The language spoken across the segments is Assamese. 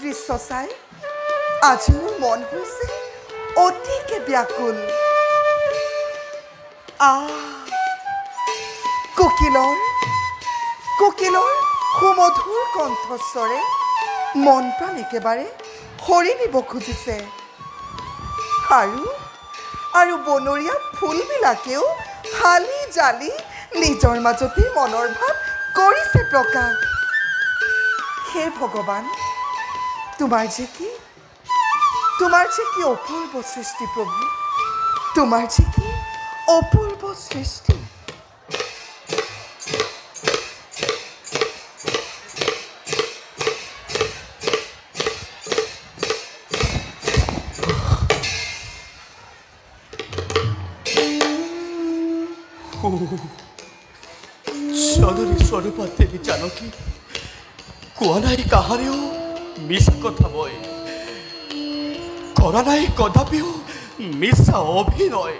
দৃশ্য চাই আজি মোৰ মন হৈছে অতিকে ব্যাকুল কোকিলৰ সুমধুৰ কণ্ঠস্বৰে মন প্ৰাণ একেবাৰে হৰি নিব খুজিছে আৰু বনৰীয়া ফুলবিলাকেও হালি জালি নিজৰ মাজতে মনৰ ভাৱ কৰিছে প্ৰকাশ হে ভগৱান তোমাৰ যে কি অপূৰ্ব সৃষ্টি প্ৰভু তোমাৰ যে কি অপূৰ্ব সৃষ্টি সদরী স্বরূপা দেবী জানকী কোয়া নাই কাহারেও মিছা কথা বয় করা নাই কদাপিও মিছা অভিনয়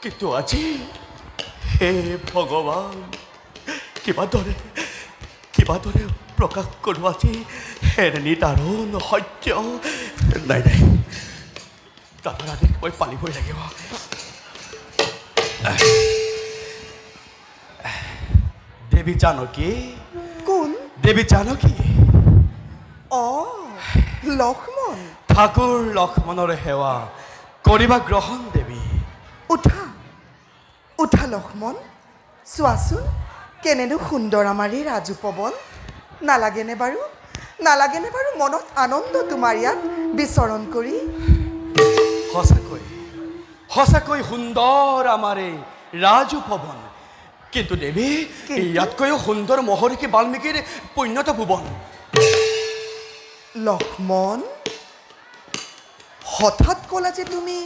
কিন্তু আজি হে ভগবান কিবা দৰে প্ৰকাশ কৰো আজি হেৰণী দাৰুণ সত্য নাই তাৰ আদি মই পালিবই লাগিব দেবী জানকী কোন দেবী জানকী লক্ষ্মণ ঠাকুৰ লক্ষ্মণৰ সেৱা কৰিবা গ্ৰহণ দেৱী উঠা লক্ষ্মণ চোৱাচোন কেনেনো সুন্দৰ আমাৰ এই ৰাজুপৱন নালাগেনে বাৰু মনত আনন্দ তোমাৰ ইয়াত বিচৰণ কৰি সঁচাকৈ সুন্দৰ আমাৰ এই ৰাজুপৱন কিন্তু দেৱী ইয়াতকৈও সুন্দৰ মহৰ্ষি বাল্মীকিৰ পুণ্যত ভুৱন লক্ষ্মণ হঠাৎ ক'লা যে তুমি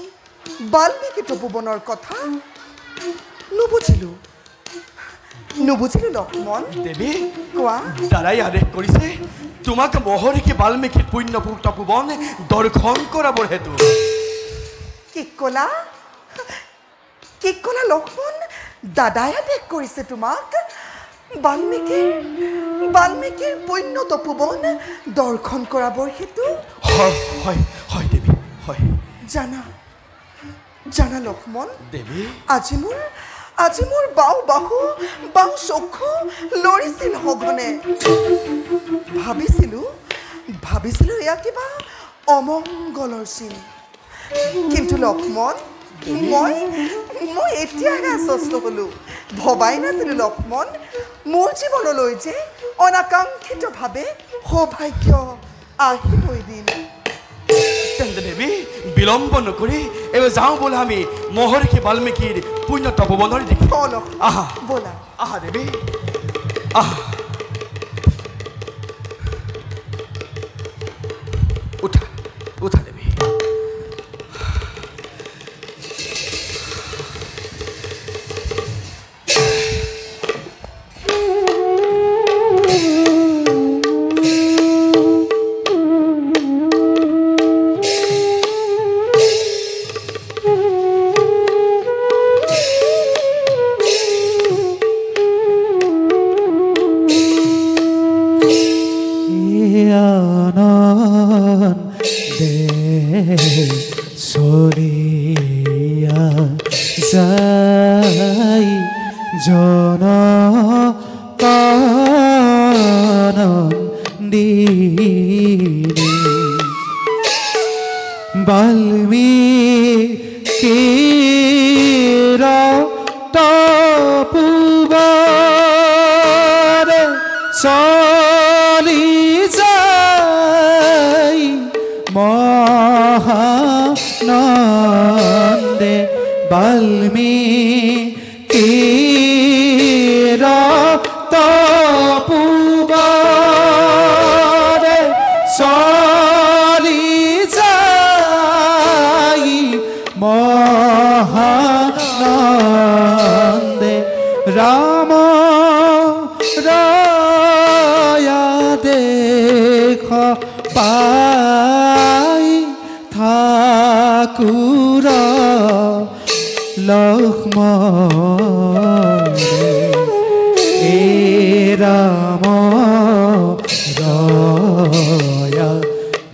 বাল্মীকি তপোবনৰ কথা নুবুজিলো লক্ষ্মণ দেৱী কোৱা দাদাই আদেশ কৰিছে তোমাক মহৰ্ষি বাল্মীকিৰ পুণ্য তপোবন দৰ্শন কৰাবৰ হেতু কি ক'লা লক্ষ্মণ দাদাই আদেশ কৰিছে তোমাক বাল্মীকিৰ পুণ্য তপোবন দৰ্শন কৰাবৰ হেতু হয় দেৱী হয় জানা লক্ষ্মণ দেৱী আজি মোৰ বাও চকু লৰিছিল সঘনে ভাবিছিলো এয়া কিবা অমংগলৰ চিন কিন্তু লক্ষ্মণ মই এতিয়াহে আশ্বস্ত হলো ভবাই নাছিলো লক্ষ্মণ মোৰ জীৱনলৈ যে অনাকাংক্ষিতভাৱে সৌভাগ্য আহিবই দিন তেন্তে দেৱী বিলম্ব নকৰি এবাৰ যাওঁ বোলা আমি মহৰ্ষি বাল্মীকিৰ পুণ্য তপোবনৰ দিশে ব'লা আহা দেৱী উঠা দেৱী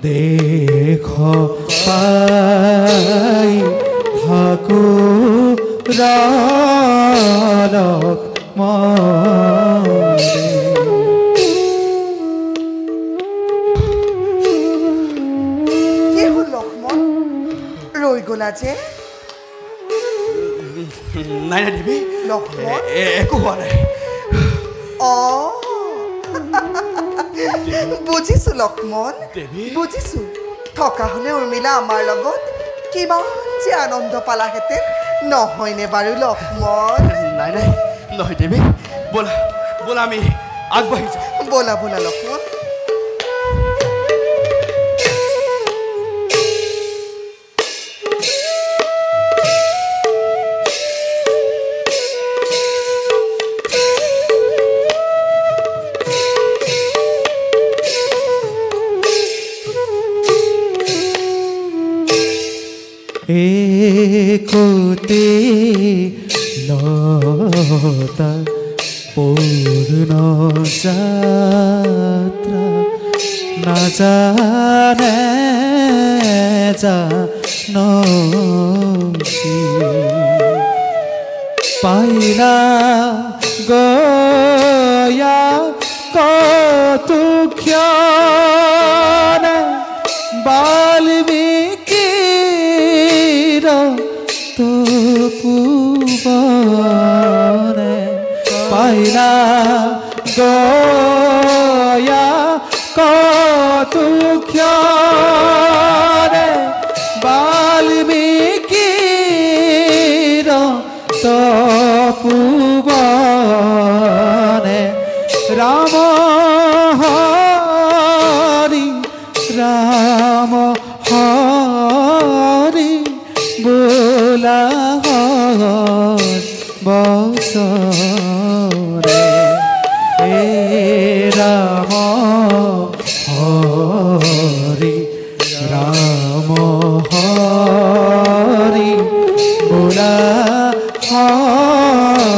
দেখ পাই থাকো লক্ষ্মণে। কি হ'ল লক্ষ্মণ, ৰৈ গ'লা যে? নাই নাই দেৱী, লক্ষ্মণ একো হোৱা নাই। অঁ বুজিছোঁ লক্ষ্মণ, দেৱী। বুজিছোঁ। থকা হ'লে উৰ্মিলা আমাৰ লগত কিমান যে আনন্দ পালাহেঁতেন, নহয়নে বাৰু লক্ষ্মণ? নাই নাই নহয় দেৱী, ব'লা ব'লা আমি আগবাঢ়ি যাওঁ। ব'লা ব'লা লক্ষ্মণ। একোতে লতা পূৰ্ণ যাত্ৰা নাজানে জানকী পাইলা গয়া কতুক্ষণে বাল্মীকিৰ তপোবনে পাইলা গয়া কতুক্ষণে বাল্মীকিৰ তপোবনে ৰাম হৰি ৰাম হৰি বোলা বচনে হে ৰাম হৰি ৰাম হৰি বোলা সৰ্বজনে।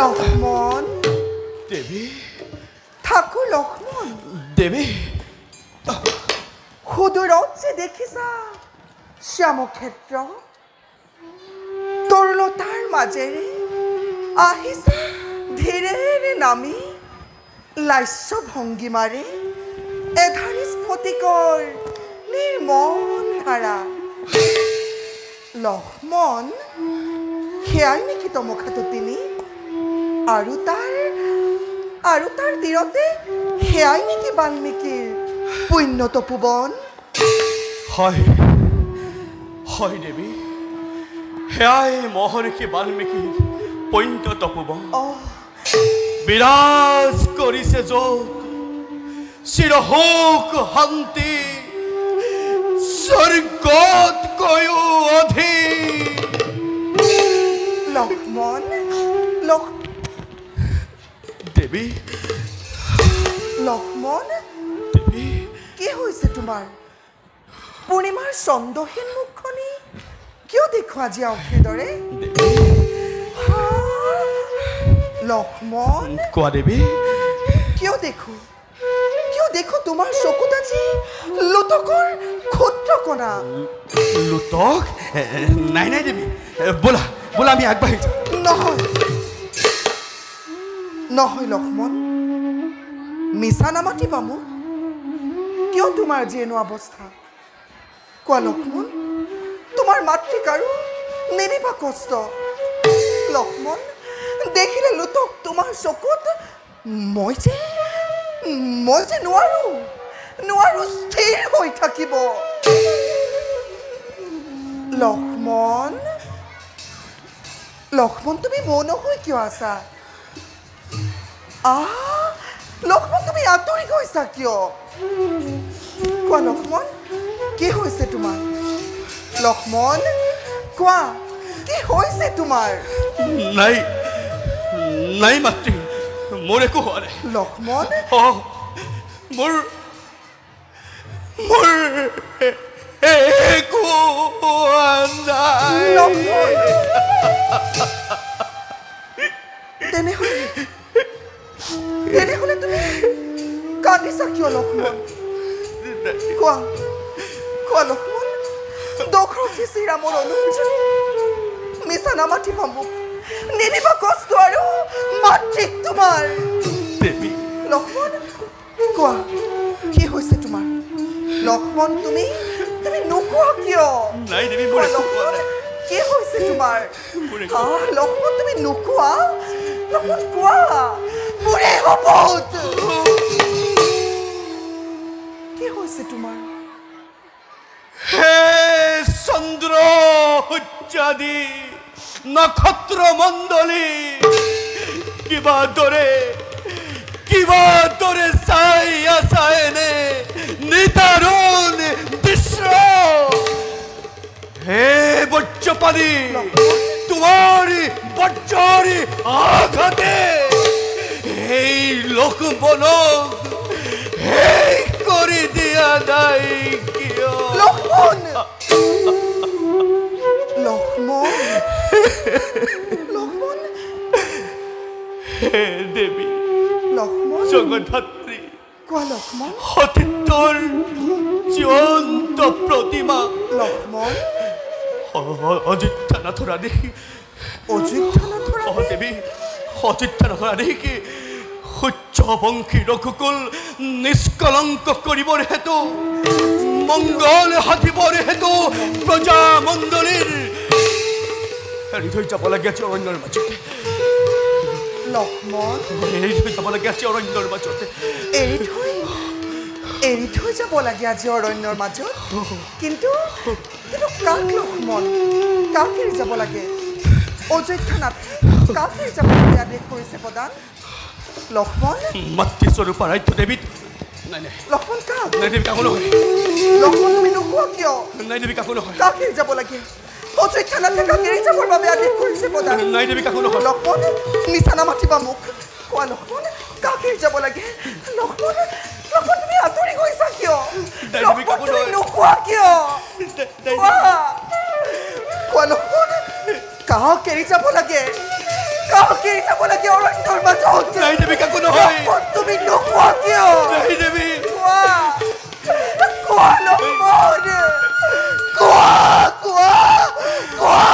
লক্ষ্মণ দেৱী থাকো লক্ষ্মণ। দেৱী সুদূৰত যে দেখিছা শ্যামক্ষেত্ৰ, তৰুলতাৰ মাজেৰে আহিছে ধীৰেৰে নামি, লাস্য ভংগীমাৰে এধাৰি স্ফটিকৰ নিৰ্মল ধাৰা। লক্ষ্মণ সেয়াই নেকি তমখাটতিনী? আৰু তাৰ তীৰতে সেয়াই নেকি বাল্মীকিৰ পুণ্য তপোবন? হয় হয় দেৱী, সেয়াই মহৰ্ষি বাল্মীকিৰ পুণ্য তপোবন। বিৰাজ কৰিছে য'ত চিৰসুখ শান্তি, স্বৰ্গতকৈও অধিক। লক্ষ্মণ দেৱী লক্ষ্মণ দেৱী কি হৈছে তোমাৰ? পূৰ্ণিমাৰ চন্দ্ৰহীন মুখখনি কিয় দেখো আজি আউখীৰ দৰে? লক্ষ্মণ কোৱা দেৱী। কিয় দেখো তোমাৰ চকুত আজি লোটকৰ ক্ষুদ্ৰ কণা? লোটক? নাই নাই দেৱী, ব'লা ব'লা আমি আগবাঢ়ি যাওঁ। নহয় লক্ষ্মণ, মিছা নামাতিবা মোক। কিয় তোমাৰ আজি এনে অৱস্থা? কোৱা লক্ষ্মণ, তোমাৰ মাতৃকাৰো নেৰিবা কষ্ট? লক্ষ্মণ দেখিলে লোটক তোমাৰ চকুত মই যে নোৱাৰো স্থিৰ হৈ থাকিব। লক্ষ্মণ তুমি মৌন হৈ কিয় আছা? লক্ষ্মণ তুমি আঁতৰি গৈছা কিয়? কোৱা লক্ষ্মণ, কি হৈছে তোমাৰ? লক্ষ্মণ কোৱা, কি হৈছে তোমাৰ? নাই নাই মাতৃ, মোৰ একো হোৱা নাই। লক্ষ্মণ মোৰ একো নাই। লক্ষ্মণ তেনেহ'লে তেনেহ'লে তুমি কান্দিছা কিয় লক্ষ্মণ? কোৱা কোৱা লক্ষ্মণ, দশৰথী শ্ৰীৰামৰ অনুপযোগী মিছা নামাতিবা মোক, নিদিবা কষ্ট আৰু মাতৃক তোমাৰ। দেৱী লক্ষ্মণ কোৱা কি হৈছে তোমাৰ? লক্ষ্মণ তুমি তুমি নোকোৱা কিয়? নাই দেৱী, মোৰ কোৱা একো কোৱা লক্ষ্মণ, নাই। কি হৈছে তোমাৰ? মোৰ একো- লক্ষ্মণ তুমি নোকোৱা? লক্ষ্মণ কোৱা, মোৰে শপত। কি হৈছে তোমাৰ? হে চন্দ্ৰ সূৰ্যাদি নক্ষত্ৰ মণ্ডলী, কিবা দৰে চাই আছা এনে নিতাৰুণ দৃশ্য। হে বজ্ৰপালি, তোমাৰ বজ্ৰৰ আঘাতে এই লোকমনক শেষ কৰি দিয়া নাই কিয়? লক্ষ্মণ লক্ষ্মণ লক্ষ্মণ হে দেৱী লক্ষ্মণ জগদ্ধাত্ৰী, কোৱা লক্ষ্মণ। সতীত্বৰ জীৱন্ত প্ৰতিমা লক্ষ্মণ অযোধ্যানাথৰ আদেশী, অযোধ্যানাথৰ আদেশ? দেৱী অযোধ্যানাথৰ আদেশী সূৰ্যবংশী ৰঘুকুল নিষ্কলংক কৰিবৰ হেতু, মংগল সাধিবৰ হেতু প্ৰজামণ্ডলীৰ এৰি থৈ যাব লাগে আজি অৰণ্যৰ মাজতে। লক্ষ্মণ এৰি থৈ যাব লাগে আজি অৰণ্যৰ মাজতে। এৰি থৈ যাব লাগে আজি অৰণ্যৰ মাজত? কিন্তু কিন্তু কাক লক্ষ্মণ, কাক এৰি যাব লাগে? অযোধ্যানাথ কাক এৰি যাব লাগে আদেশ কৰিছে প্ৰদান? লক্ষ্মণ মাতৃস্বৰূপা ৰাজ্য দেৱীত নাই নাই লক্ষ্মণ কাক? নাই দেৱী, কাকো নহয়। লক্ষ্মণ তুমি নোকোৱা কিয়? নাই দেৱী, কাকো নহয়। কাক এৰি যাব লাগে? অযোধ্যানাথে কাক এৰি যাবৰ বাবে আদেশ কৰিছে প্ৰদান? নাই দেৱী, কাকো নহয়। লক্ষ্মণ মিছা নামাতিবা মোক, কোৱা লক্ষ্মণ কাক এৰি যাব লাগে? লক্ষ্মণ লক্ষ্মণ তুমি আঁতৰি গৈছা কিয়? নাই, তুমি লক্ষ্মণ কাকো তুমি নহয়। নোকোৱা কিয়? কোৱা কোৱা লক্ষ্মণ কাক এৰি যাব লাগে? কাক এৰি যাব লাগে অৰণ্যৰ মাজত? নাই দেৱী, কাকো নহয়। লক্ষ্মণ তুমি নোকোৱা কিয়? নাই দেৱী, কোৱা কোৱা লক্ষ্মণ কোৱা কোৱা কোৱা।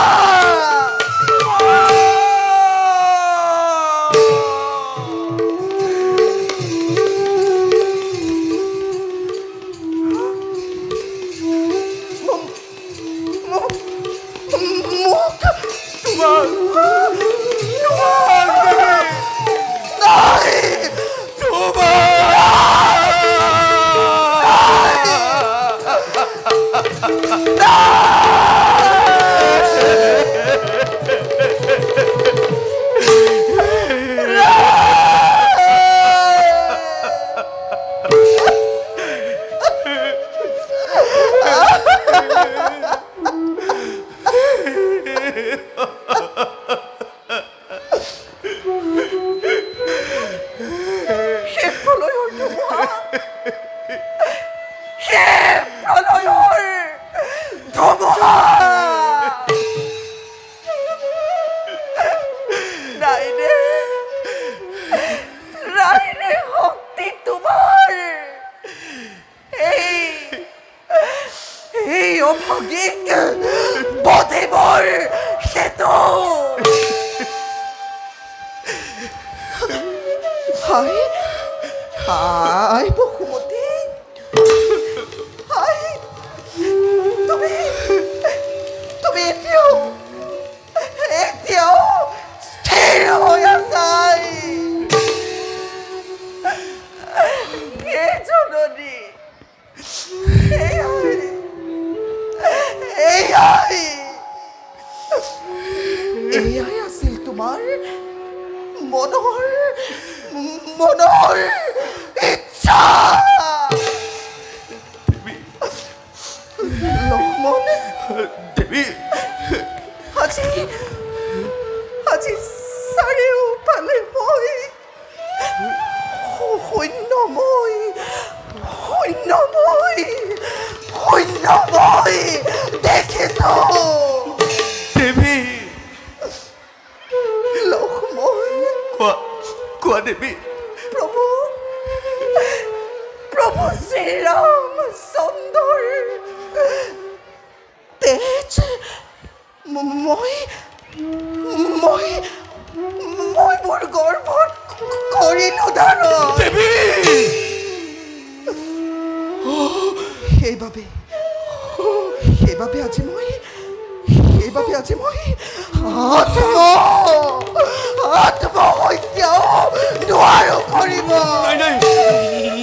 হাই বসুমতী, হাই তুমি এতিয়াও স্থিৰ হৈ আছাই? হে জননী, এয়াই আছিল তোমাৰ মনৰ ইচ্ছা? লক্ষ্মণ দেৱী আজি চাৰিওফালে মই শূন্যময় দেৱী লক্ষ্মণ কোৱা কোৱা দেৱী প্ৰভু প্ৰভু শ্ৰীৰাম চন্দৰ তেজ মই মই মই মোৰ গৰ্ভত কৰিলো ধাৰণ দেৱী সেইবাবে সেইবাবে আজি মই আত্মহত্যা নোৱাৰো কৰিব নাই নাই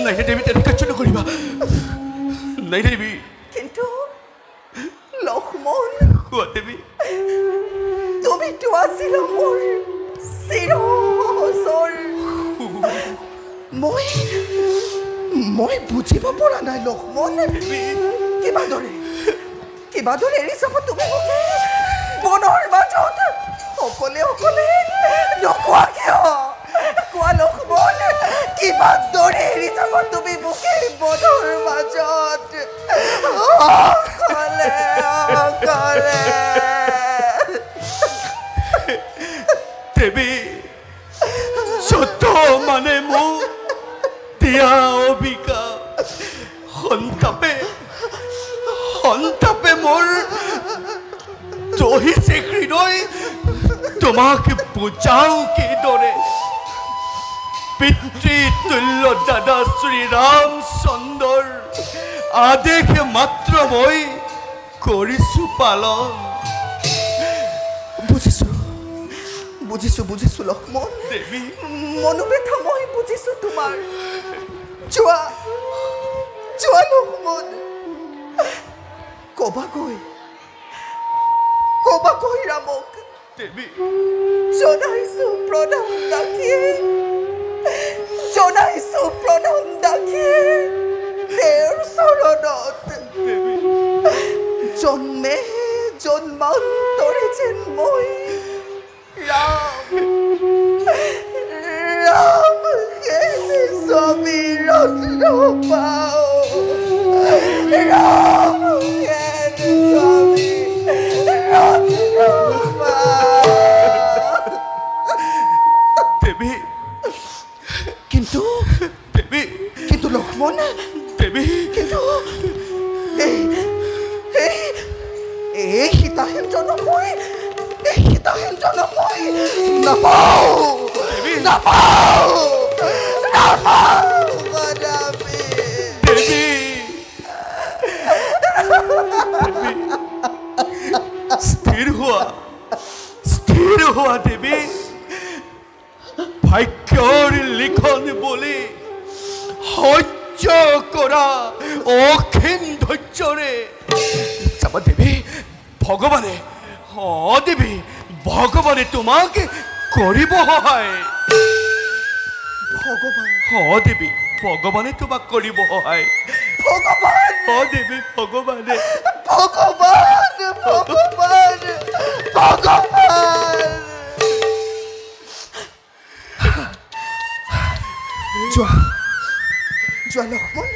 নাই দেৱী তেনেকুৱা কাৰ্য নকৰিবা নাই দেৱী কিন্তু লক্ষ্মণ কোৱা দেৱী তুমিতো আছিলা মোৰ চিৰচৰ মই বুজিব পৰা নাই লক্ষ্মণ কিবাদৰে এৰি যাব তুমি মোকে বনৰ মাজত অকলে নোকোৱা কিয় কোৱা লক্ষ্মণ কিবাদৰে এৰি যাব তুমি মোকে বনৰ মাজত অকলে দেৱী যত মানে মোক দিয়া অবিকা সন্তাপে মোৰ দহিছে হৃদয় তোমাক বুজাও কিদৰে পিতৃতুল্য দাদা শ্ৰীৰামচন্দ্ৰৰ আদেশ মাত্ৰ মই কৰিছো পালন বুজিছো লক্ষ্মণ দেৱী মনোবেথা মই বুজিছো তোমাৰ যোৱা লক্ষ্মণ কবাকৈ ৰামক দেৱী জনাইছো প্ৰণাম দাখিয়ে তেওঁৰ চৰণত জন্মে জন্মান্তৰে যেন মই ৰাম স্বামী ৰত্ন পাওঁ ৰাম স্বামী ৰত্ন পাওঁ দেৱী কিন্তু লক্ষ্মণ দেৱী কিন্তু এই সীতাহীন জনম মই নাপাওঁ কদাপি দেৱী স্থিৰ হোৱা দেৱী ভাগ্যৰ লিখন বুলি সহ্য কৰা অসীম ধৈৰ্যৰে চাবা দেৱী ভগৱানে তোমাক কৰিব সহায় দেৱী ভগৱানে তোমাক কৰিব সহায় দেৱী ভগৱানে যোৱা লক্ষ্মণ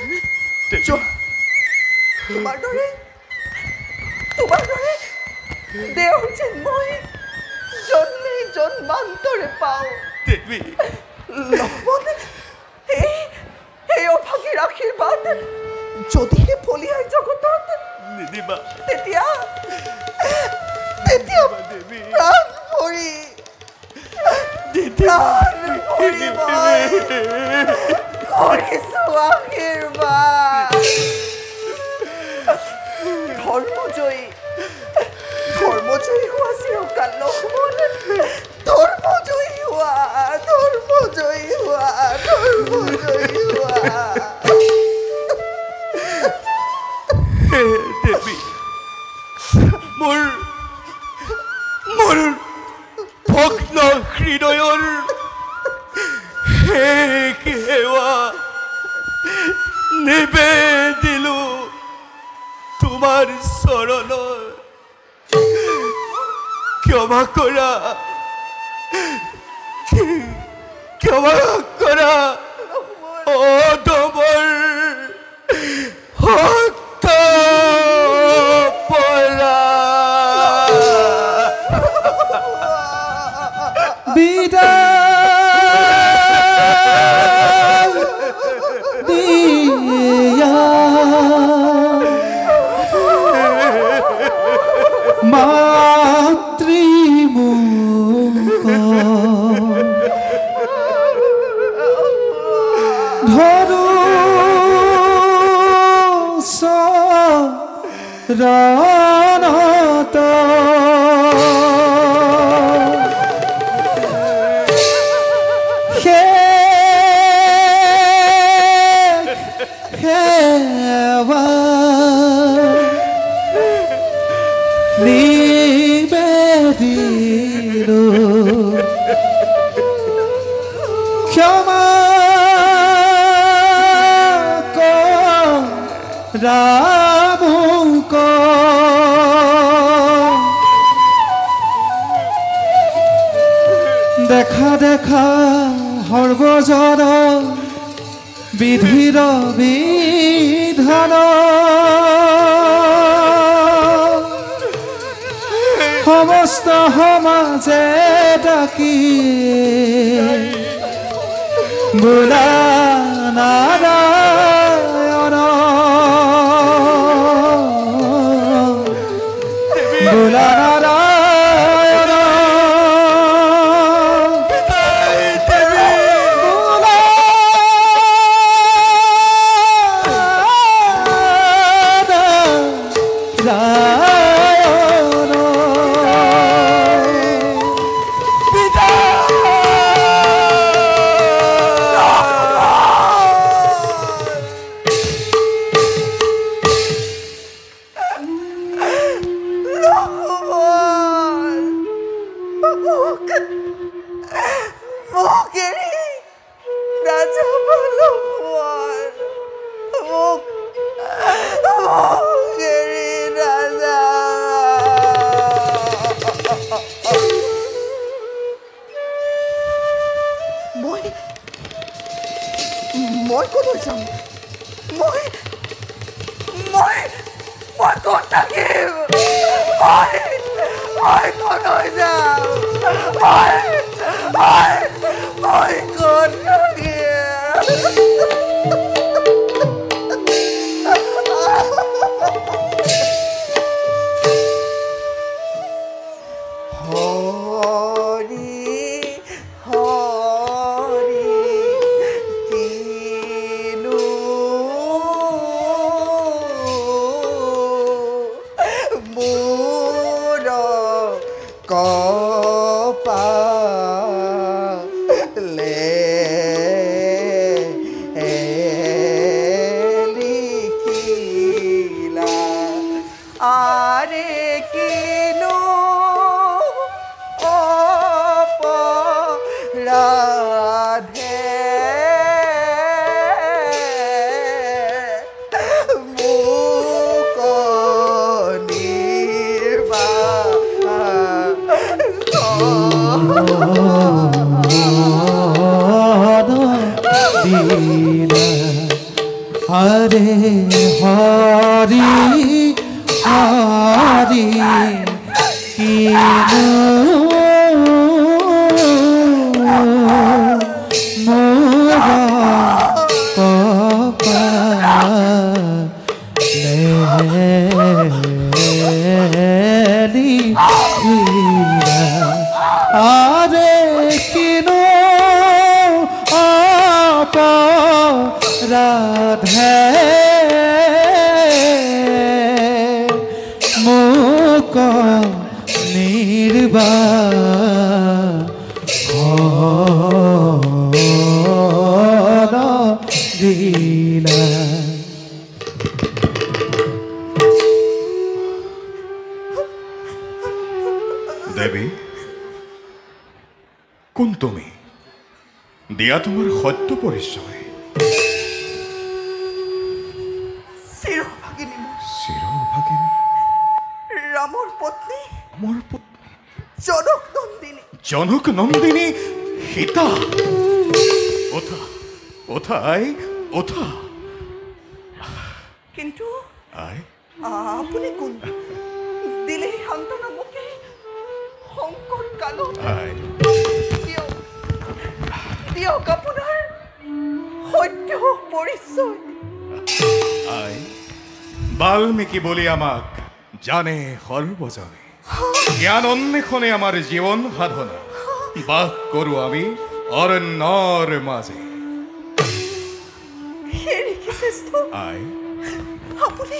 যোৱা তোমাৰ দৰে দেওৰ যেন মই জন্মান্তৰে পাওঁ দেৱী লক্ষ্মণ এই অভাগীৰ আশীৰ্বাদ যদিহে ফলিয়াই জগতত নিদিবা তেতিয়া দেৱী প্ৰাণ ভৰি মই কৰিছো আশীৰ্বাদ ধৰ্মজয়ী হোৱা চিৰকাল লক্ষ্মণ ধৰ্মজয়ী হোৱা দেৱী মোৰ ভগ্ন হৃদয়ৰ শেষ সেৱা নিবেদিলো তোমাৰ চৰণত ক্ষমা কৰা অদমৰ হত্যা পৰাধ ৰণত নিবেদিলো ক্ষমা ৰামুক দেখা দেখা সৰ্বজন বিধিৰ বিধান সমস্ত সমাজে ডাকি বোলা নাৰায়ণ বোলা নাৰায়ণ মই ক'লৈ যাম মই ক'ত থাকিম মই ক'লৈ যাম মই ক'ত হরে হরি হরি কিনো মোর কপালে আরে কিনো রাধে মুক নির্বাণ দিলা। দেবী কোন তুমি? দিয়া তোমাৰ সত্য পৰিচয়। চিৰভাগিনী চিৰভাগিনী ৰামৰ পত্নী মোৰ পত্নী জনক নন্দিনী জনক নন্দিনী সীতা। ওঠা ওঠা আই ওঠা। কিন্তু আই আপুনি কোন? দিলে সান্তনা মোকে সংকট কালত আই দিয়ক আপোনাৰ সত্য পৰিচয়। আই বাল্মীকি বলি আমাক জানে সৰ্বজনে। জ্ঞান অন্বেষণে আমাৰ জীবন সাধনা। বাস কৰো আমি অৰণ্যৰ মাঝে। হেৰি কি শ্ৰেষ্ঠ আই আপুনি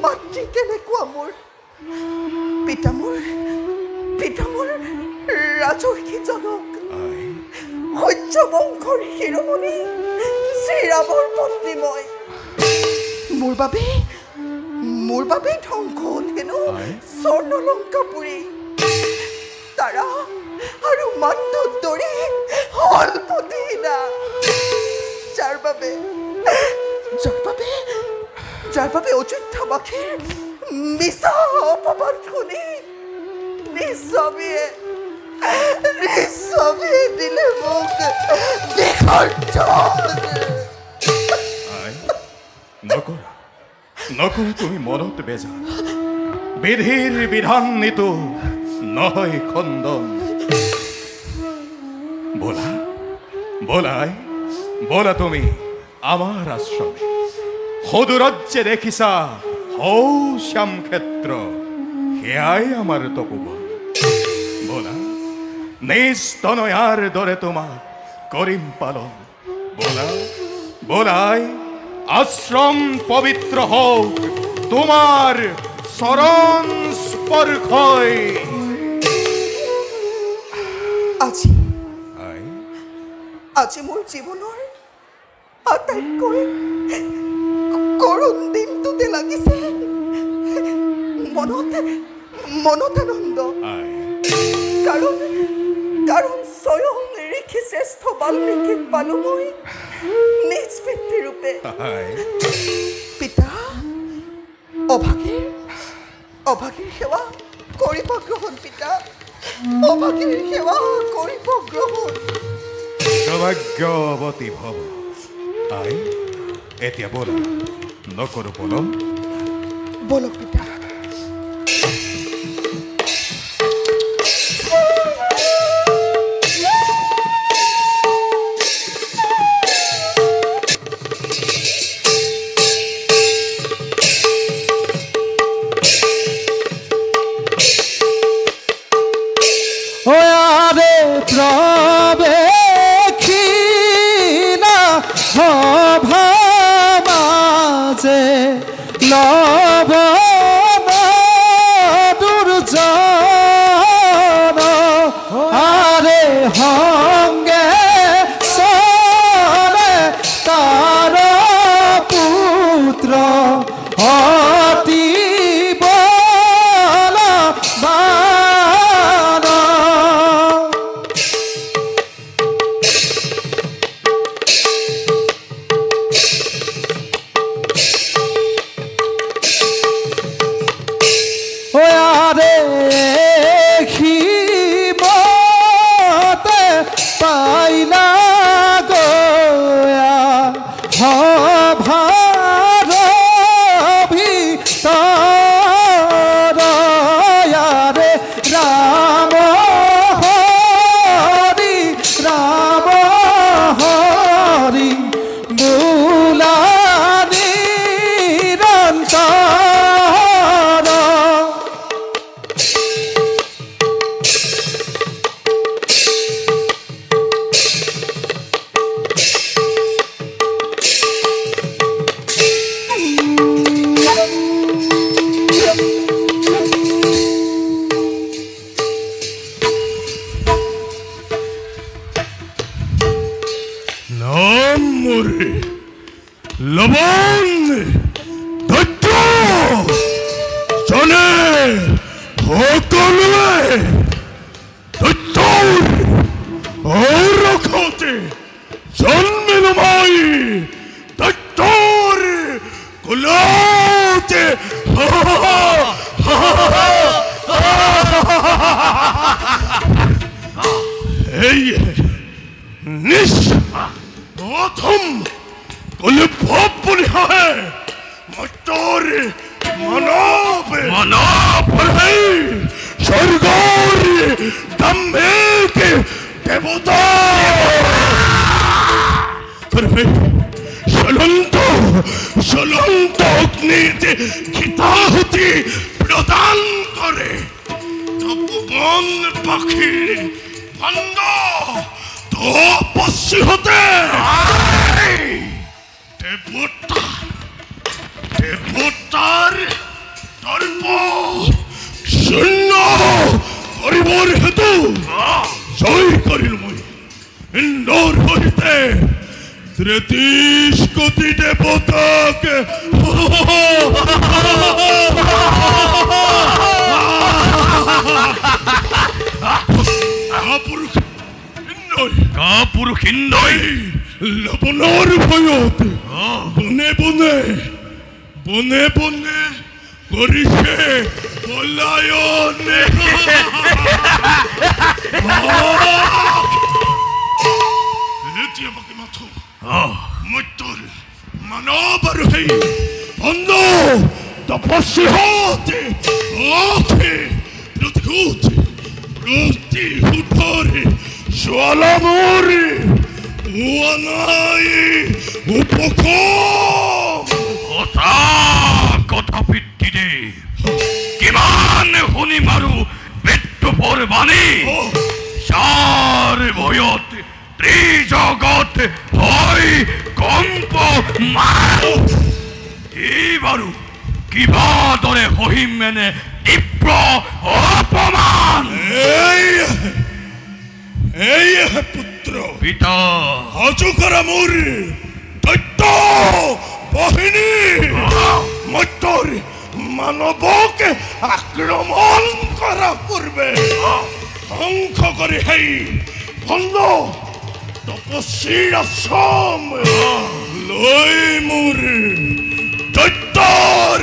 মাতৃ কেনেকুৱা মোৰ পিতা মোৰ ৰাজৰ্ষি জনক সহ্য বংশৰ শিৰোমণি শ্ৰীৰামৰ পত্নী মই মোৰ বাবে ধ্বংস হ'ল হেনো স্বৰ্ণলংকাপুৰী তাৰা আৰু মান্দৰ দৰে হলপতিহীনা যাৰ বাবে অযোধ্যাবাসীৰ মিছা অপবাদ শুনি নিঃস্বামীয়ে দিলে মোক নকৰা তুমি মনত বেজা বিধিৰ বিধান নিতো নহয় খণ্ডন বলা তুমি আমাৰ আশ্ৰমে সদুৰাজ্যে দেখিছা হৌ শ্যাম ক্ষেত্ৰ সেয়াই আমাৰ তপোবন বলা নিজ তনয়াৰ দৰে তোমাক কৰিম পালন বলাই আশ্ৰম পবিত্ৰ হওক তোমাৰ চৰণ স্পৰ্শই আজি মোৰ জীৱনৰ আটাইতকৈ কৰোণ দিনটোতে লাগিছে মনত আনন্দ কাৰণ স্বয়ং ঋষি শ্ৰেষ্ঠ বাল্মীকিক পালো মই নিজ পিতৃৰূপে পিতা অভাগীৰ সেৱা কৰিব গ্ৰহণ পিতা অভাগীৰ সেৱা কৰিব গ্ৰহণ সৌভাগ্যৱতী ভৱ এতিয়া বলা নকৰো পলম বলক পিতা প্রবেক্ষিণা সভা মাঝে লবণ দুর্জন আরে সঙ্গে চলে তার পুত্র অতি পাইলা গয়া ভার ভিতর রে রাম হরি মূলা নিরন্তর লবণ ধৈৰ্য জনে সকলোৱে ধৈৰ্যৰ অৰখতে জন্মিলো মই ধৈৰ্যৰ কুলতে এই প্ৰথম বুলি হয় মতৰ মানৱ স্বৰ্গৰ দাম্ভিক দেৱতা জ্বলন্ত অগ্নিত গীতাহুতি প্ৰদান কৰে তপোবন পাখিৰ বন্ধ তপস্যতে দেৱতাৰ তারপর শূন্য করিবার হেতু জয় করিল মই ইন্দোর হইতে 33 কোটি দেবতাকে কাপুরুষ ইন্দয় লবণর ভয়ত বনে বনে বনে বনে করিছে পলায়ন আমাকে মাথো মৃত্যুর মানবার হই অন্য তপস্বী হতে হতে প্রতিহতে প্রতিহুতরে জ্বালামরে ওয়ানাই উপকম কথা পিঠিতে কিমান শুনি মাৰো পেট্টুপৰ বাণী সাৰ ভয়ত ত্ৰিজগত হয় কম্প এইবাৰো কিবা দৰে সহিম মেনে তীব্ৰ অপমান এই পুত্ৰ পিতা সাজু কৰা মোৰ দৈত্য বাহিনী মত্যৰ মানৱকে আক্ৰমণ কৰা পূৰ্বে ধ্বংস কৰি সেই ভণ্ড তপস্বীৰ আশ্ৰম লৈ মোৰ দৈত্যৰ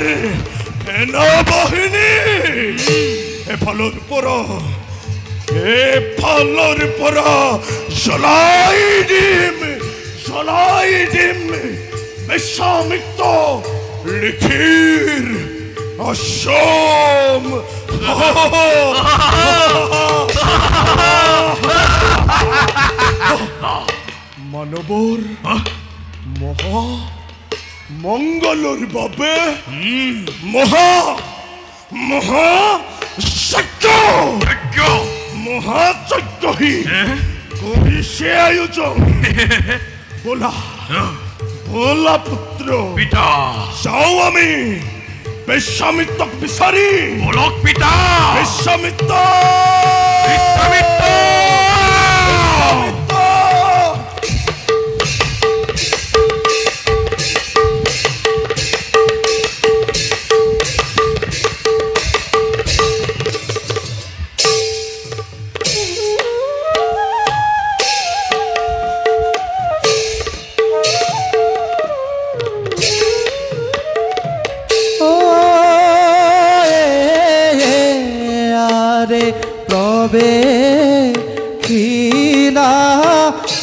সেনাবাহিনী এফালৰ পৰা জ্বলাই দিম বিশ্বামিত্ৰ ঋষিৰ আশ্ৰম মানৱৰ মহা মংগলৰ বাবে মহাযজ্ঞহী কৰিছে আয়োজন বোলা পুত্ৰ পিতা যাওঁ আমি বিশ্বামিত্ৰক বিচাৰি বলক পিতা বিশ্বামিত্ৰ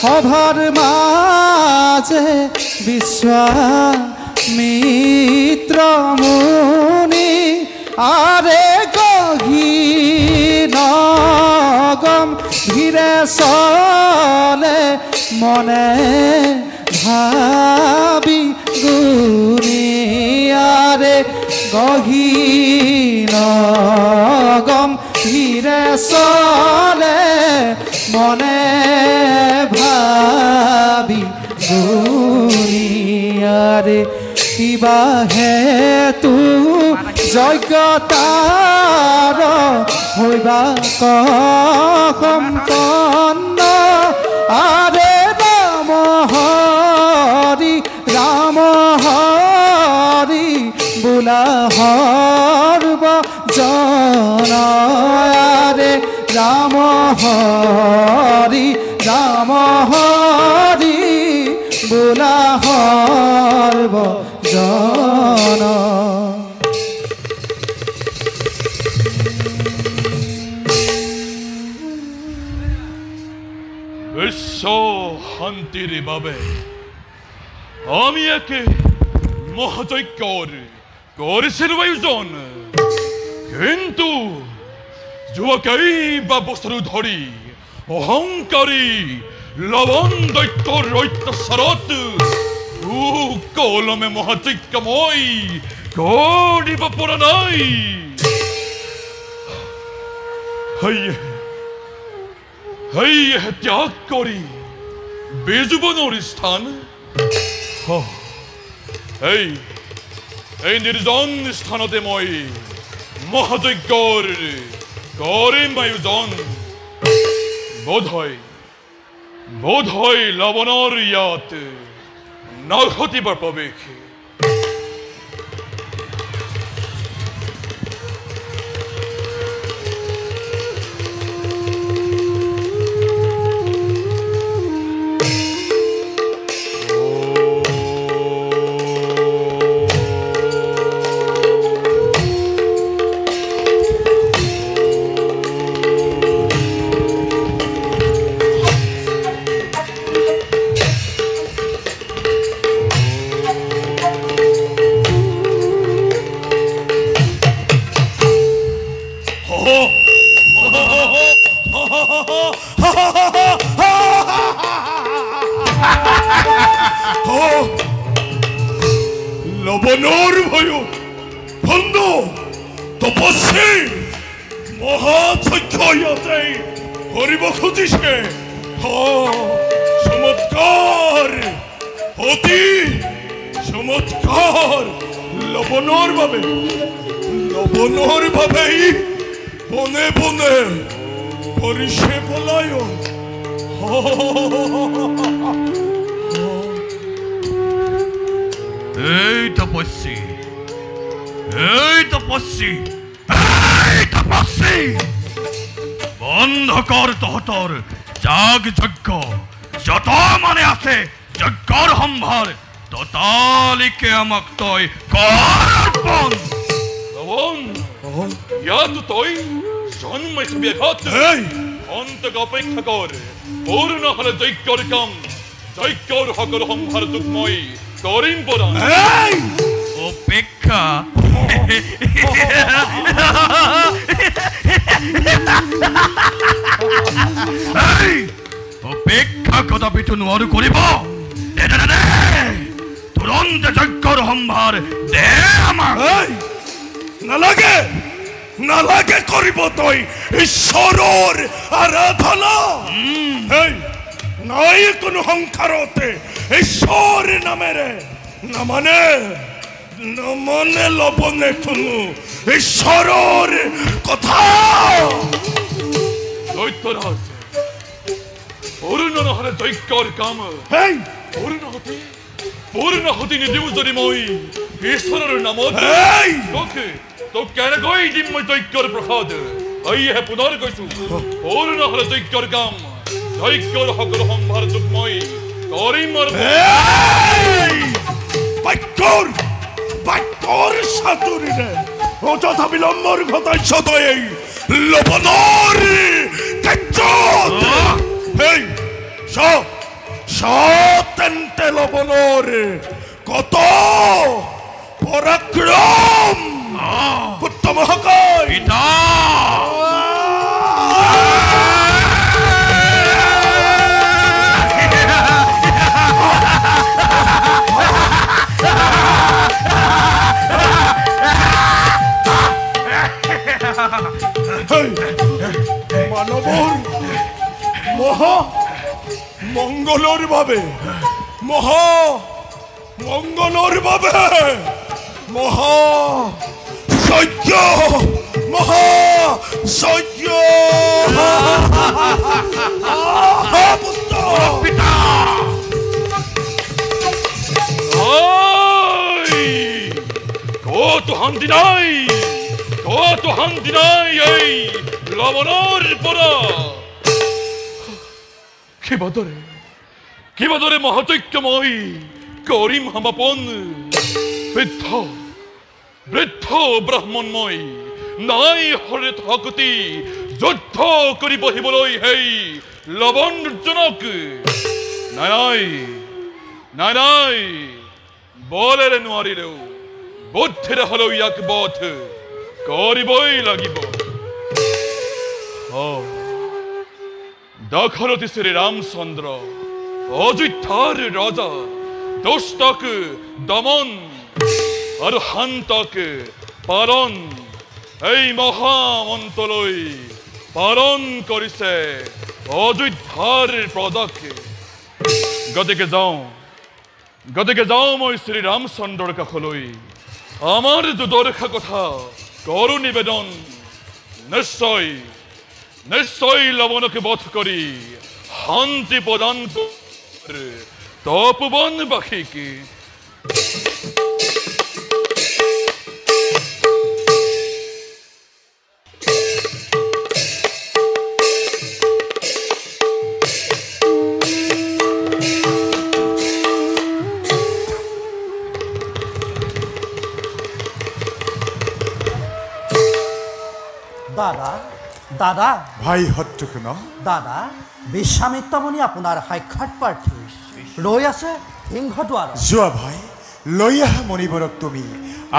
সভার মাঝে বিশ্বামিত্র মুনি আরে গহীনগম ধীরে চলে মনে ভাবি গুণী আরে গহীনগম ধীরে চলে মনে ভাবি গুণিয়ারে কিবা হেতু যজ্ঞতার হইবা সম্পন্ন আরে রাম হরি বোলা হর্ব জনারে রাম হরি বোলা হর্ব জন বিশ্ব শান্তির বাবে আমি একে মহাযজ্ঞর করেছিল আয়োজন কিন্তু যোৱা কেইবা বছৰ ধৰি অহংকাৰী লৱণ দৈত্যৰ অত্যাচাৰত কলমে মহাযজ্ঞ মই কৰিব পৰা নাই ত্যাগ কৰি বেজুবনৰ স্থান এই নিৰ্জন স্থানতে মই মহাযজ্ঞৰ কৰিম আয়োজন বোধ হয় লৱণৰ ইয়াত নঘটিবৰ প্ৰৱেশ লবণৰ ভয় ভণ্ড তপস্বী মহাযজ্ঞ ইয়াতে কৰিব খুজিছে চমৎকাৰ অতি চমৎকাৰ লবণৰ বাবেই বনে বনে কৰিছে পলায়ন এই তপস্বী বন্ধ কৰ তহঁতৰ যাগ যজ্ঞ যত মানে আছে যজ্ঞৰ সম্ভাৰ ততালিকে আমাক তই কৰ ইয়াত তই জন্মাইছ ব্যাঘাত অন্তক অপেক্ষা কৰ পূৰ্ণ হলে যজ্ঞৰ কাম যজ্ঞৰ সকলো সম্ভাৰ তোক মই কৰিম প্ৰদান অপেক্ষা অপেক্ষা কদাপিতো নোৱাৰো কৰিব তুৰন্ত যজ্ঞৰ সম্ভাৰ দে আমাক নালাগে কৰিব তই ঈশ্বৰৰ আৰাধনা নাই কোনো সংসাৰতে ঈশ্বৰ নামেৰে নমনে লবনে কোনো ঈশ্বৰৰ কথা দৈত্যৰাজ পূৰ্ণ নহলে যজ্ঞৰ কাম পূৰ্ণহতি নিদিওঁ যদি মই ঈশ্বৰৰ নামত তোক কেনেকৈ দিম মই যজ্ঞৰ প্ৰসাদ সেয়েহে পুনৰ কৈছো পূৰ্ণ হলে যজ্ঞৰ কাম যজ্ঞৰ সকলো সম্ভাৰ তোক মই কৰিম বাক্যৰ চাতুৰিৰে অযথা বিলম্বৰ ঘটাইছ তই এই লবণৰ কাৰ্যত তেন্তে লবণৰ কত পৰাক্ৰম পুত্ৰ মহাকায় মানৱৰ মংগলৰ বাবে মহাযজ্ঞ কতো শান্তি নাই এই লবণৰ পৰা কিবাদৰে মহাযজ্ঞ মই কৰিম সমাপন বৃদ্ধ ব্ৰাহ্মণময় নাই হৰে শক্তি যুদ্ধ কৰি বহিবলৈ সেই লবণজনক নাই বলেৰে নোৱাৰিলেও বুদ্ধিৰে হলেও ইয়াক বধ কৰিবই লাগিব দশৰথী শ্ৰী ৰামচন্দ্ৰ অযোধ্যাৰ ৰজা দুষ্টক দমন আৰু শান্তক পালন এই মহামন্ত্ৰলৈ পালন কৰিছে অযোধ্যাৰ প্ৰজাক গতিকে যাওঁ মই শ্ৰী ৰামচন্দ্ৰৰ কাষলৈ আমার দুদর্শা কথা করু নিবেদন নিশ্চয় নিশ্চয় লবণকে বধ করি শান্তি প্রদান তপবন বাসীকে দাদা দাদা ভাই শত্ৰুঘ্ন দাদা বিশ্বামিত্ৰমণি আপোনাৰ সাক্ষাৎ প্ৰাৰ্থী ৰৈ আছে সিংহদ্বাৰত যোৱা ভাই লৈ আহা মণিবৰক তুমি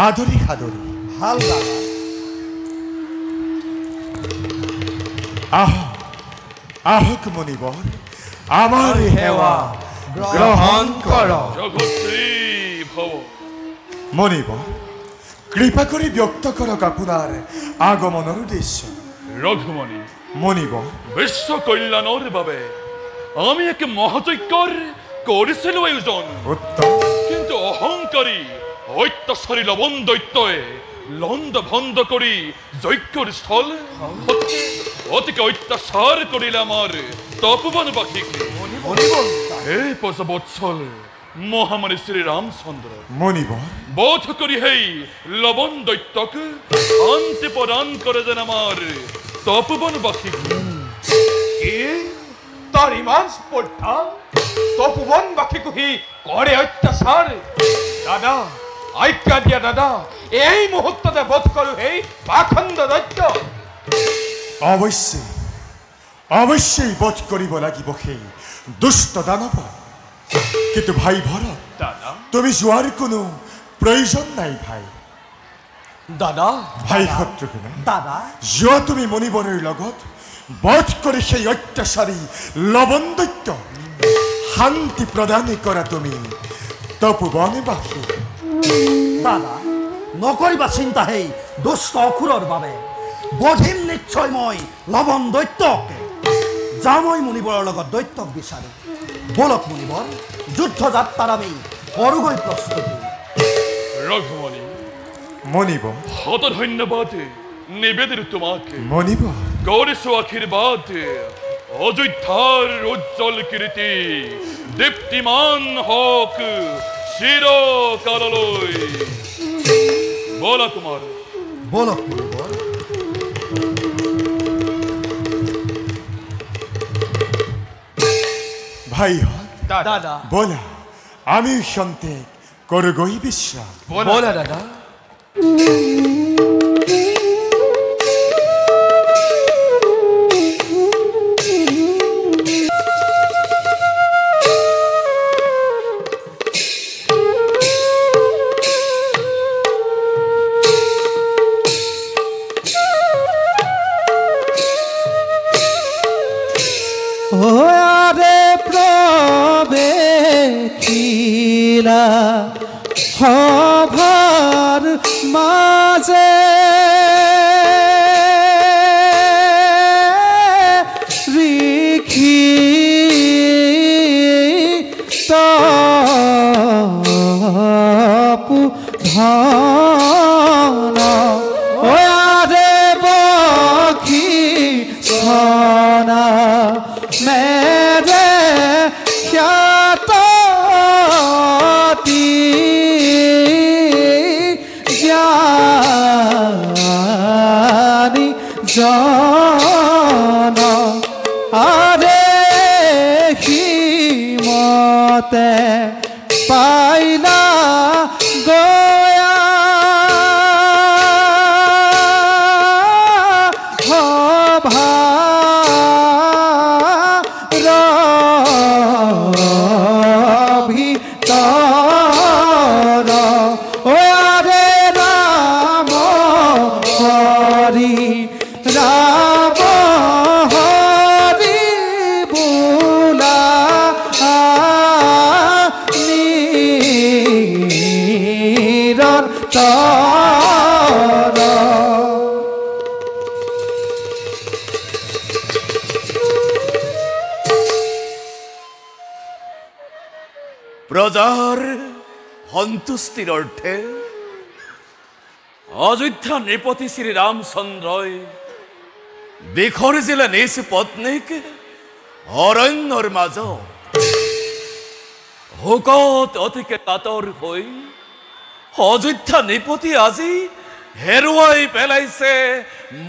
আদৰি সাদৰি ভাল দাদা আহক মণিবৰ আমাৰ সেৱা গ্ৰহণ কৰক জগৎশ্ৰী ভৱ মণিবৰ কৃপা কৰি ব্যক্ত কৰক আপোনাৰ আগমনৰ উদ্দেশ্য ৰঘুমণি মণিবৰ বিশ্ব কল্যাণৰ বাবে আমি এক মহাযজ্ঞৰ কৰিছিলো আয়োজন উত্তম কিন্তু অহংকাৰী অত্যাচাৰী লবণ দৈত্যই লণ্ড ভণ্ড কৰি যজ্ঞৰ স্থল অতিকে অত্যাচাৰ কৰিলে আমাৰ তপবনবাসীকে এই ৫ বৎসৰ মহামণি শ্ৰী ৰামচন্দ্ৰ মণিবৰ বধ কৰি সেই লবণ দৈত্যক শান্তি প্ৰদান কৰে যেন আমাৰ তপবনবাসীকে কি তাৰ ইমান স্পৰ্ধা তপোবনবাসীকো সি কৰে অত্যাচাৰ দাদা আজ্ঞা দিয়া দাদা এই মুহূৰ্ততে বধ কৰো সেই পাখণ্ড দৈত্য অৱশ্যেই বধ কৰিব লাগিব সেই দুষ্ট দানৱ কিন্তু ভাই ভৰত দাদা তুমি যোৱাৰ কোনো প্ৰয়োজন নাই ভাই দাদা ভাই শত্ৰুঘ্ন দাদা যোৱা তুমি মণিবৰৰ লগত বধ কৰি সেই অত্যাচাৰী লবণ দৈত্য শান্তি প্ৰদান কৰা তুমি তপোবনবাসী দাদা নকৰিবা চিন্তা সেই দুষ্ট অসুৰৰ বাবে বধিম নিশ্চয় মই লৱণ দৈত্যকে যাওঁ মই মুনিবৰৰ লগত দৈত্যক বিচাৰি বলক মুনিবৰ যুদ্ধ যাত্ৰাৰ আমি কৰোগৈ প্ৰস্তুতি ৰঘুমণি মণিবৰ শত ধন্যবাদ নিবেদিত তোমাকে মণিবৰ কৰিছো আশীৰ্বাদ অযোধ্যাৰ উজ্জ্বল কীৰ্তি দীপ্তিমান হওক চিৰকাললৈ বলা কুমাৰ বলক মুনিবৰ ভাই দাদা বলা আমি সন্তেক কৰোগৈ বিশ্ৰাম বলা দাদা ওয়ারে প্রবেশিলা সভার মাঝে রিখি তপু ধন ওয়ারে বখি সনা মেরে খ্যাতি জ্ঞানী জন আরে হিমতে পাইলা গয়া ভা প্ৰজাৰ সন্তুষ্টিৰ অৰ্থে অযোধ্যা নৃপতি শ্ৰী ৰামচন্দ্ৰই বিখৰ্জিলে নিজ পত্নীক অৰণ্যৰ মাজ হুকত অতিকে কাতৰ হই অযোধ্যা নৃপতি আজি হেৰুৱাই পেলাইছে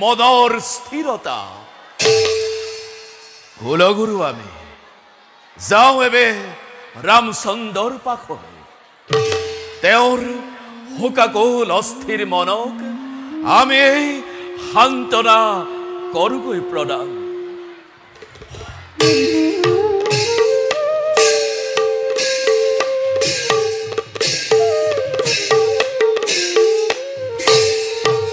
মদৰ স্থিৰতা। কুলগুৰু আমি যাওঁ এবে ৰামচন্দ্ৰৰ পাখলৈ তেওঁৰ শোকাকুল অস্থিৰ মনক আমি এই সান্তনা কৰোগৈ প্ৰদান।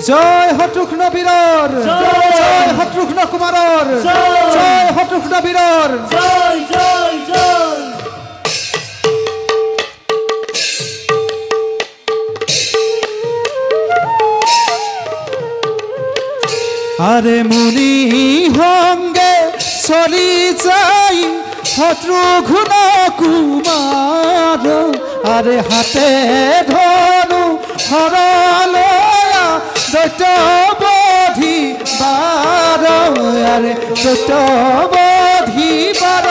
জয় শত্ৰুঘ্ন বীৰৰ, জয় শত্ৰুঘ্ন কুমাৰৰ, জয় শত্ৰুঘ্ন বীৰৰ, জয় জয় জয়। আৰে মুনি সঙ্গে চলি যাই শত্ৰুঘ্ন কুমাৰ, আৰে হাতে ধনু হৰলয়া দৈত্যবধি বাৰ, আৰে দৈত্যবধি বাৰ।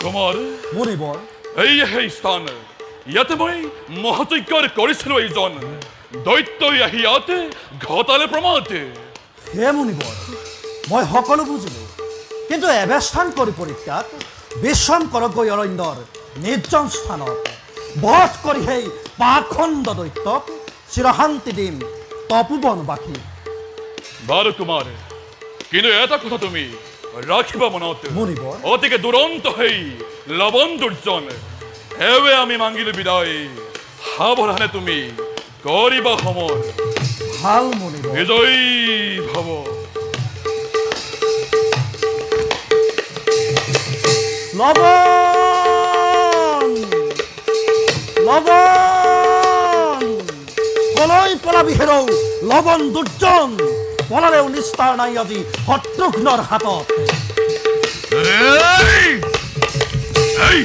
কুমাৰ মুনিবৰ এই সেই স্থান, ইয়াতে মই মহাযজ্ঞৰ কৰিছিলো। এইজন দৈত্যই আহি ইয়াতে ঘটালে প্ৰমাদ। হে মুনিবৰ, মই সকলো বুজিলোঁ, কিন্তু এবেস্থান কৰি পৰিত্যাগ বিশ্ৰাম কৰগৈ অৰণ্যৰ নিৰ্জন স্থানত বধ কৰি সেই পাখণ্ড দৈত্যক চিৰশান্তি দিম তপোবনবাসী। বাৰু কুমাৰ, কিন্তু এটা কথা তুমি ৰাখিবা মনত, মুনিবৰ অতিকে দুৰন্ত সেই লৱণ দুৰ্জন হেৱে আমি মাগিলো বিদায়। সাৱধানে তুমি কৰিবা সময়, ভাল মুনিবৰ। বিজয়ী ভৱ। লবণ লবণ কলৈ পলাবি হেৰৌ লবণ দুৰ্জন, পলালেও নিস্তাৰ নাই আজি শত্ৰুঘ্নৰ হাতত। এই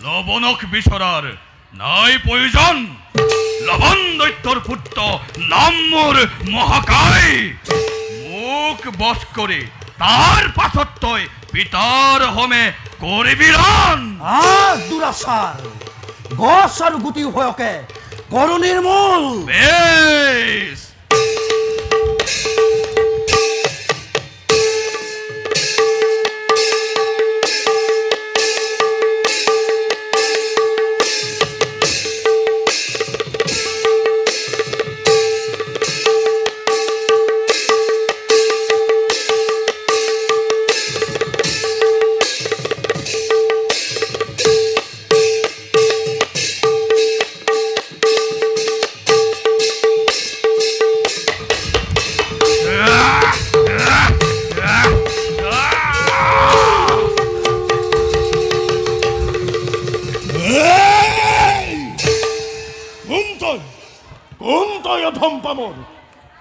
লৱণক বিচৰাৰ নাই প্ৰয়োজন। লৱণ দৈত্যৰ পুত্ৰ নাম মোৰ মহাকায়। মোক বধ কৰি তাৰ পাছত তই পিতাৰ হোমে কৰিবি ৰণ। দুৰাচাৰ গছ আৰু গুটি উভয়কে কৰো নিৰ্মূল। বেশ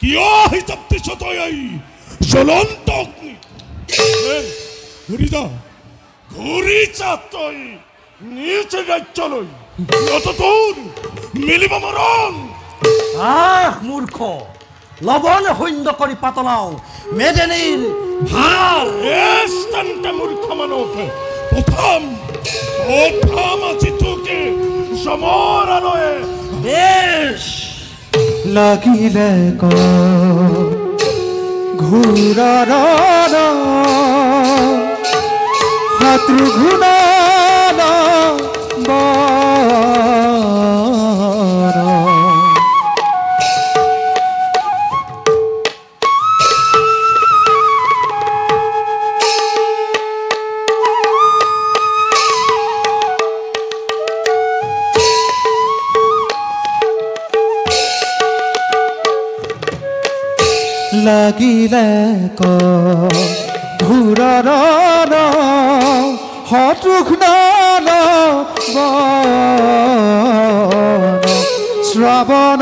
কিয় হিচাপ দিছ তই এই জ্বলন্ত অগ্নি? ঘূৰি যা তই নিজ ৰাজ্যলৈ, তোৰ মিলিব মৰণ। মূৰ্খ, লবণ শূন্য কৰি পাতলাও মেদিনীৰ ভাল। মূৰ্খ মানুহ, প্ৰথম আজি তোকে জমৰ আলয়ে বেশ লাগিলে ক ঘূৰৰ শত্ৰুঘ্ন বৰ। লাগিলে ক ঘূৰৰ শত্ৰুঘ্ন বৰ। শ্ৰৱণ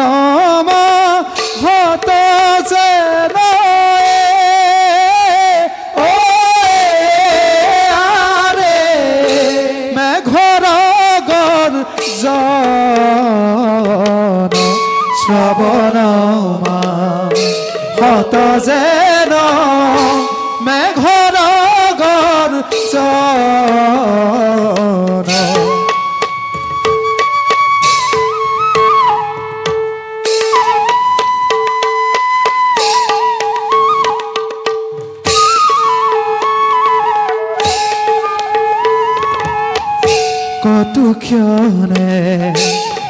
মাহত যেন অনুৰাগৰ চৰণ কতু ক্ষণে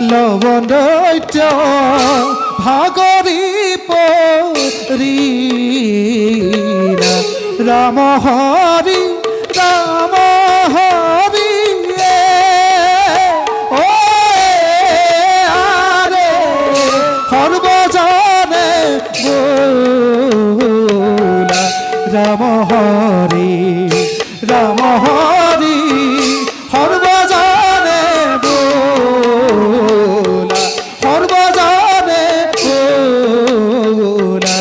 লবণ দৈত্য ভাগৰি পৰিলা ৰাম হৰি ও আৰে সৰ্বজনে বোলা ৰাম হৰি সৰ্বজনে বোলা সৰ্বজনে বোলা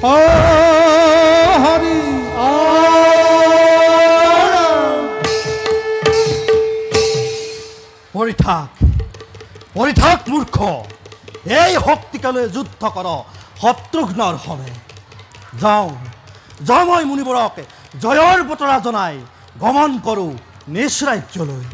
ও হৰি পৰিথাক মূৰ্খ এই শক্তিকালৈ যুদ্ধ কৰ শত্ৰুঘ্নৰ হৰে যাওঁ মই মুনিবৰক জয়ৰ বতৰা জনাই গমন কৰোঁ নিজ ৰাজ্যলৈ